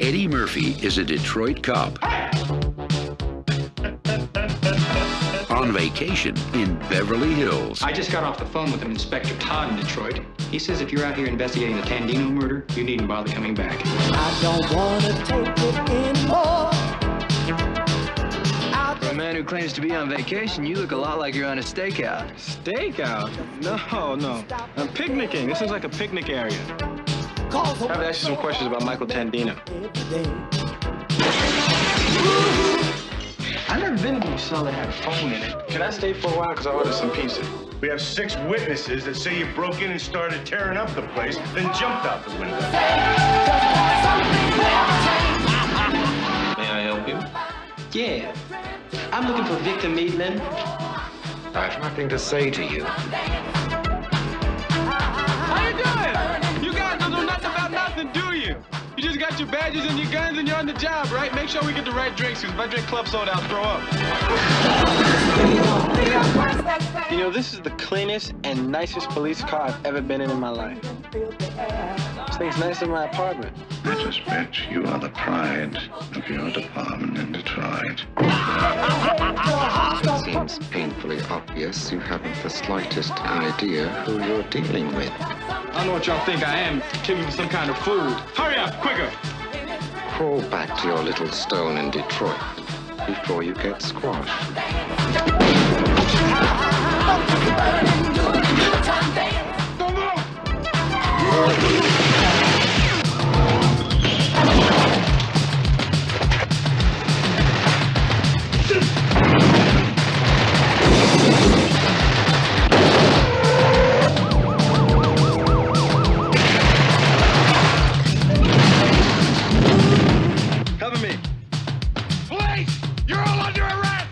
Eddie Murphy is a Detroit cop on vacation in Beverly Hills. I just got off the phone with an Inspector Todd in Detroit. He says if you're out here investigating the Tandino murder, you needn't bother coming back. I don't want to take it anymore. For a man who claims to be on vacation, you look a lot like you're on a stakeout. Stakeout? No. I'm picnicking. This is like a picnic area. I have to ask you some questions about Michael Tandino. I've never been to a cell that had a phone in it. Can I stay for a while? Because I ordered some pizza. We have 6 witnesses that say you broke in and started tearing up the place, then jumped out the window. May I help you? Yeah. I'm looking for Victor Maitland. I have nothing to say to you. How you doing? You guys don't know nothing about nothing, do you? You just got your badges and your guns and you're on the job, right? Make sure we get the right drinks, because if I drink club soda, I'll throw up. You know, this is the cleanest and nicest police car I've ever been in my life. This thing's nicer than my apartment. I just bet you are the pride of your department in Detroit. It seems painfully obvious you haven't the slightest idea who you're dealing with. I don't know what y'all think I am, killing some kind of food. Hurry up, quicker! Crawl back to your little stone in Detroit before you get squashed. Don't move! Cover me. Police! You're all under arrest!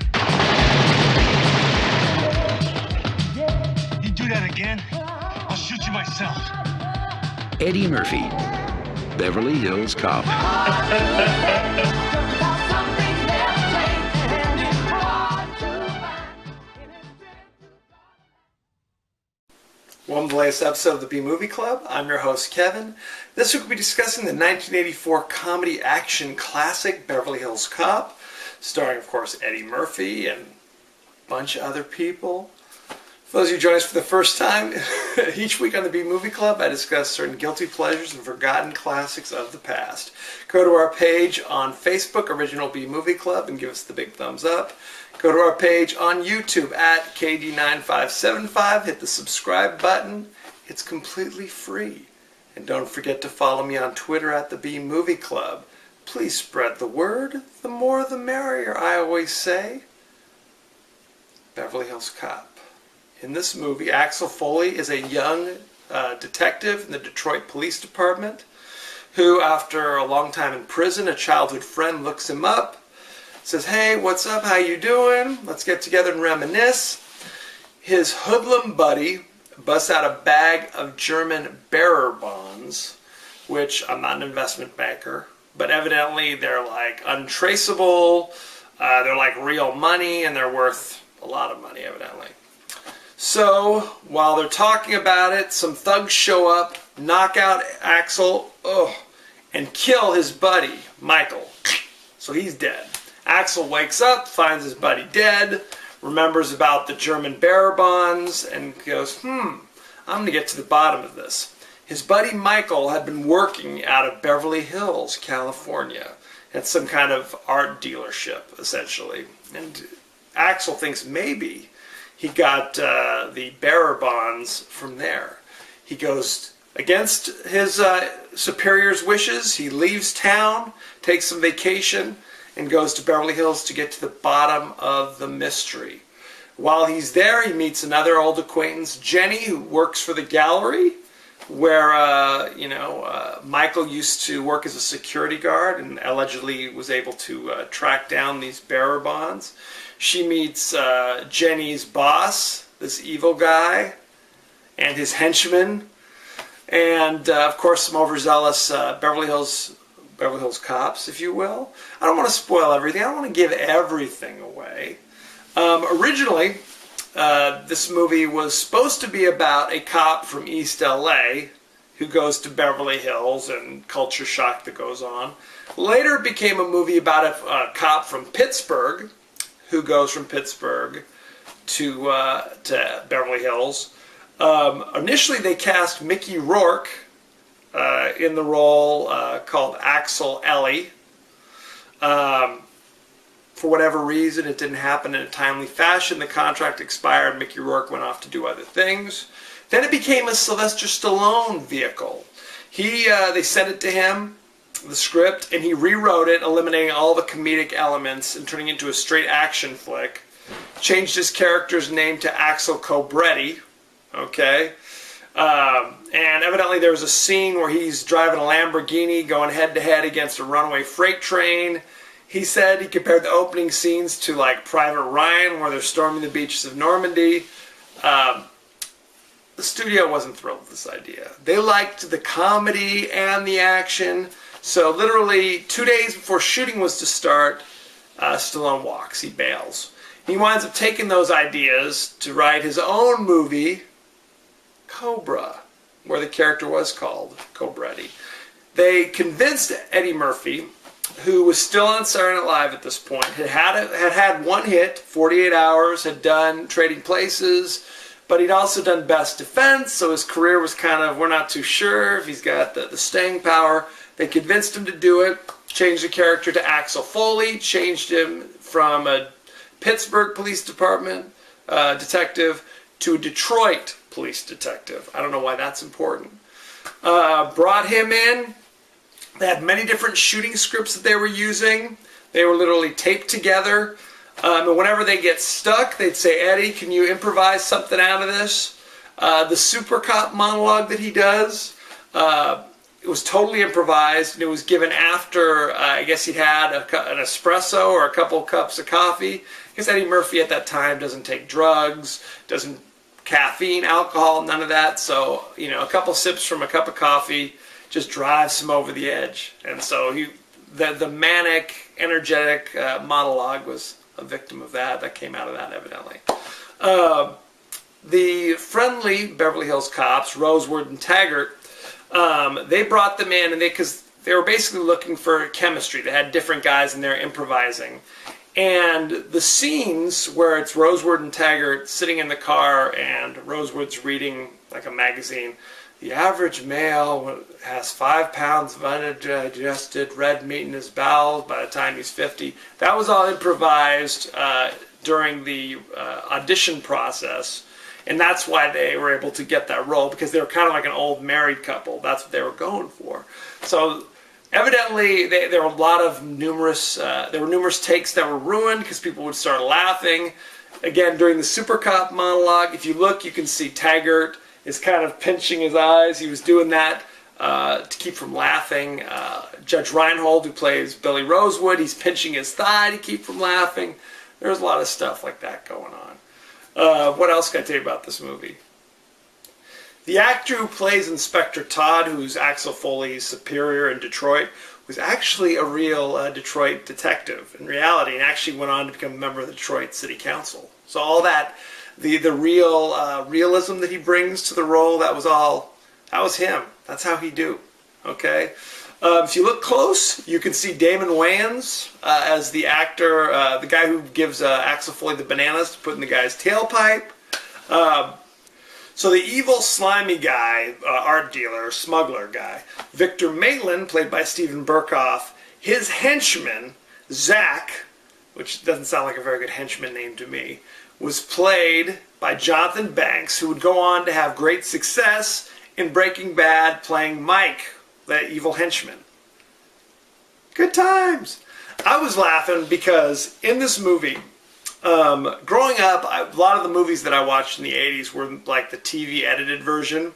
You do that again, I'll shoot you myself. Eddie Murphy, Beverly Hills Cop. Welcome to the latest episode of the B-Movie Club. I'm your host, Kevin. This week we'll be discussing the 1984 comedy action classic Beverly Hills Cop, starring, of course, Eddie Murphy and a bunch of other people. For those of you joining us for the first time, each week on the B-Movie Club, I discuss certain guilty pleasures and forgotten classics of the past. Go to our page on Facebook, Original B-Movie Club, and give us the big thumbs up. Go to our page on YouTube at KD9575. Hit the subscribe button. It's completely free. And don't forget to follow me on Twitter at the B-Movie Club. Please spread the word. The more the merrier, I always say. Beverly Hills Cop. In this movie, Axel Foley is a young detective in the Detroit Police Department who, after a long time in prison, a childhood friend looks him up, says, "Hey, what's up? How you doing? Let's get together and reminisce." His hoodlum buddy busts out a bag of German bearer bonds, which I'm not an investment banker, but evidently they're like untraceable, they're like real money, and they're worth a lot of money, evidently. So, while they're talking about it, some thugs show up, knock out Axel, and kill his buddy, Michael. So he's dead. Axel wakes up, finds his buddy dead, remembers about the German bearer bonds, and goes, I'm going to get to the bottom of this. His buddy Michael had been working out of Beverly Hills, California, at some kind of art dealership, essentially. And Axel thinks maybe he got the bearer bonds from there. He goes against his superior's wishes. He leaves town, takes some vacation, and goes to Beverly Hills to get to the bottom of the mystery. While he's there, he meets another old acquaintance, Jenny, who works for the gallery, where Michael used to work as a security guard and allegedly was able to track down these bearer bonds. She meets Jenny's boss, this evil guy, and his henchman, and of course some overzealous Beverly Hills cops, if you will. I don't want to spoil everything. I don't want to give everything away. Originally, this movie was supposed to be about a cop from East LA who goes to Beverly Hills and culture shock that goes on. Later it became a movie about a cop from Pittsburgh who goes from Pittsburgh to Beverly Hills. Initially they cast Mickey Rourke in the role called Axel Ellie. For whatever reason, it didn't happen in a timely fashion. The contract expired. Mickey Rourke went off to do other things. Then it became a Sylvester Stallone vehicle. They sent it to him, the script, and he rewrote it, eliminating all the comedic elements and turning it into a straight action flick. Changed his character's name to Axel Cobretti. Okay? And evidently there was a scene where he's driving a Lamborghini going head-to-head against a runaway freight train. He said he compared the opening scenes to like Private Ryan, where they're storming the beaches of Normandy. The studio wasn't thrilled with this idea. They liked the comedy and the action. So literally 2 days before shooting was to start, Stallone walks. He bails. He winds up taking those ideas to write his own movie, Cobra, where the character was called Cobretti. They convinced Eddie Murphy, who was still on Saturday Night Live at this point, had one hit, 48 Hours, had done Trading Places, but he'd also done Best Defense, so his career was kind of, we're not too sure if he's got the staying power. They convinced him to do it, changed the character to Axel Foley, changed him from a Pittsburgh Police Department detective to a Detroit police detective. I don't know why that's important. Brought him in. They had many different shooting scripts that they were using. They were literally taped together. And whenever they get stuck, they'd say, Eddie, can you improvise something out of this? The super cop monologue that he does, it was totally improvised, and it was given after, I guess he'd had an espresso or a couple cups of coffee. Because Eddie Murphy at that time doesn't take drugs, doesn't caffeine, alcohol, none of that. So, a couple sips from a cup of coffee just drives him over the edge. And so the manic, energetic monologue was a victim of that. That came out of that, evidently. The friendly Beverly Hills cops, Rosewood and Taggart, they brought them in, and because they were basically looking for chemistry. They had different guys in there improvising. And the scenes where it's Rosewood and Taggart sitting in the car and Rosewood's reading like a magazine, the average male has 5 pounds of undigested red meat in his bowels by the time he's 50. That was all improvised during the audition process. And that's why they were able to get that role, because they were kind of like an old married couple. That's what they were going for. So evidently, there were a lot of numerous takes that were ruined because people would start laughing. Again, during the Super Cop monologue, if you look, you can see Taggart is kind of pinching his eyes. He was doing that to keep from laughing. Judge Reinhold, who plays Billy Rosewood, he's pinching his thigh to keep from laughing. There's a lot of stuff like that going on. What else can I tell you about this movie? The actor who plays Inspector Todd, who's Axel Foley's superior in Detroit, was actually a real Detroit detective in reality, and actually went on to become a member of the Detroit City Council. So all that, the real realism that he brings to the role, that was him. That's how he do. Okay. If you look close, you can see Damon Wayans as the actor, the guy who gives Axel Foley the bananas to put in the guy's tailpipe. So the evil, slimy guy, art dealer, smuggler guy, Victor Maitland, played by Steven Berkoff, his henchman, Zach, which doesn't sound like a very good henchman name to me, was played by Jonathan Banks, who would go on to have great success in Breaking Bad playing Mike, the evil henchman. Good times. I was laughing because in this movie, growing up, a lot of the movies that I watched in the 80s were like the TV edited version.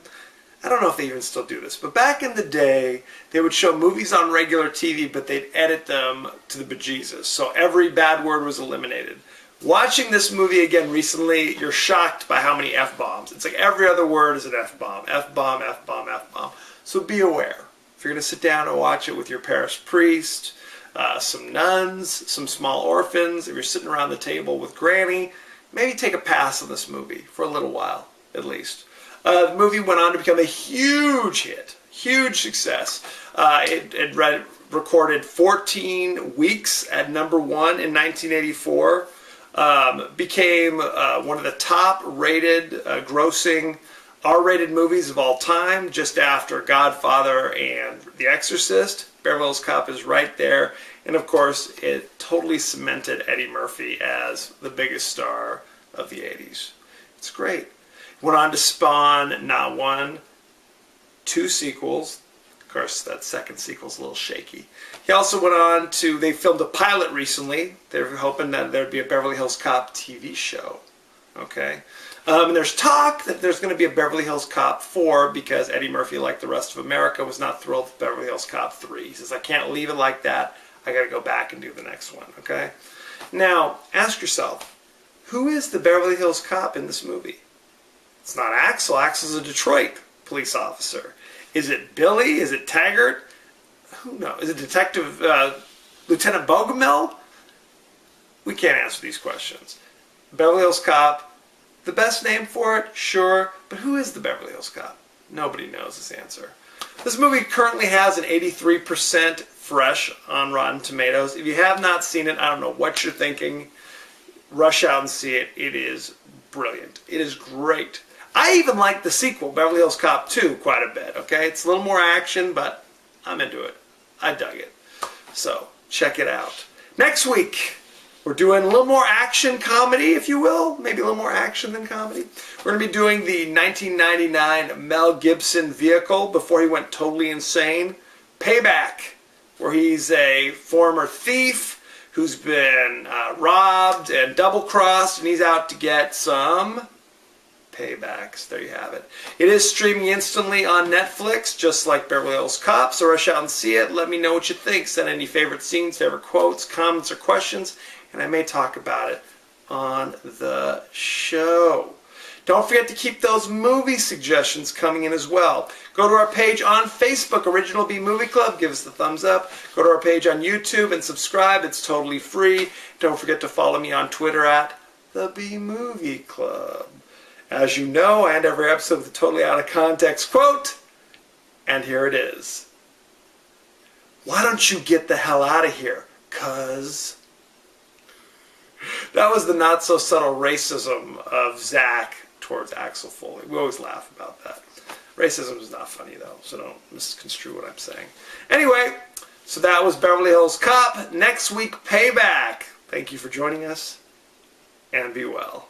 I don't know if they even still do this, but back in the day, they would show movies on regular TV, but they'd edit them to the bejesus, so every bad word was eliminated. Watching this movie again recently, you're shocked by how many F-bombs. It's like every other word is an F-bomb. F-bomb, F-bomb, F-bomb. So be aware. If you're going to sit down and watch it with your parish priest, some nuns, some small orphans, if you're sitting around the table with Granny, maybe take a pass on this movie for a little while, at least. The movie went on to become a huge hit, huge success. It recorded 14 weeks at #1 in 1984. Became one of the top-rated, grossing R-rated movies of all time, just after Godfather and The Exorcist. Beverly Hills Cop is right there, and of course, it totally cemented Eddie Murphy as the biggest star of the 80s. It's great. Went on to spawn not one, two sequels. Of course, that second sequel's a little shaky. He also went on to, they filmed a pilot recently. They're hoping that there'd be a Beverly Hills Cop TV show. Okay? And there's talk that there's going to be a Beverly Hills Cop 4 because Eddie Murphy, like the rest of America, was not thrilled with Beverly Hills Cop 3. He says, I can't leave it like that. I got to go back and do the next one. Okay? Now, ask yourself, who is the Beverly Hills Cop in this movie? It's not Axel. Axel's a Detroit police officer. Is it Billy? Is it Taggart? Who knows? Is it Detective Lieutenant Bogomil? We can't answer these questions. Beverly Hills Cop, the best name for it? Sure. But who is the Beverly Hills Cop? Nobody knows this answer. This movie currently has an 83% fresh on Rotten Tomatoes. If you have not seen it, I don't know what you're thinking. Rush out and see it. It is brilliant. It is great. I even like the sequel, Beverly Hills Cop 2, quite a bit, okay? It's a little more action, but I'm into it. I dug it. So, check it out. Next week, we're doing a little more action comedy, if you will. Maybe a little more action than comedy. We're going to be doing the 1999 Mel Gibson vehicle before he went totally insane, Payback, where he's a former thief who's been robbed and double-crossed, and he's out to get some paybacks. There you have it. It is streaming instantly on Netflix, just like Beverly Hills Cop, so rush out and see it. Let me know what you think. Send any favorite scenes, favorite quotes, comments, or questions, and I may talk about it on the show. Don't forget to keep those movie suggestions coming in as well. Go to our page on Facebook, Original B Movie Club. Give us the thumbs up. Go to our page on YouTube and subscribe. It's totally free. Don't forget to follow me on Twitter at The B Movie Club. As you know, I end every episode with a totally out of context quote, and here it is. Why don't you get the hell out of here? 'Cause... That was the not-so-subtle racism of Zach towards Axel Foley. We always laugh about that. Racism is not funny, though, so don't misconstrue what I'm saying. Anyway, so that was Beverly Hills Cop. Next week, Payback. Thank you for joining us, and be well.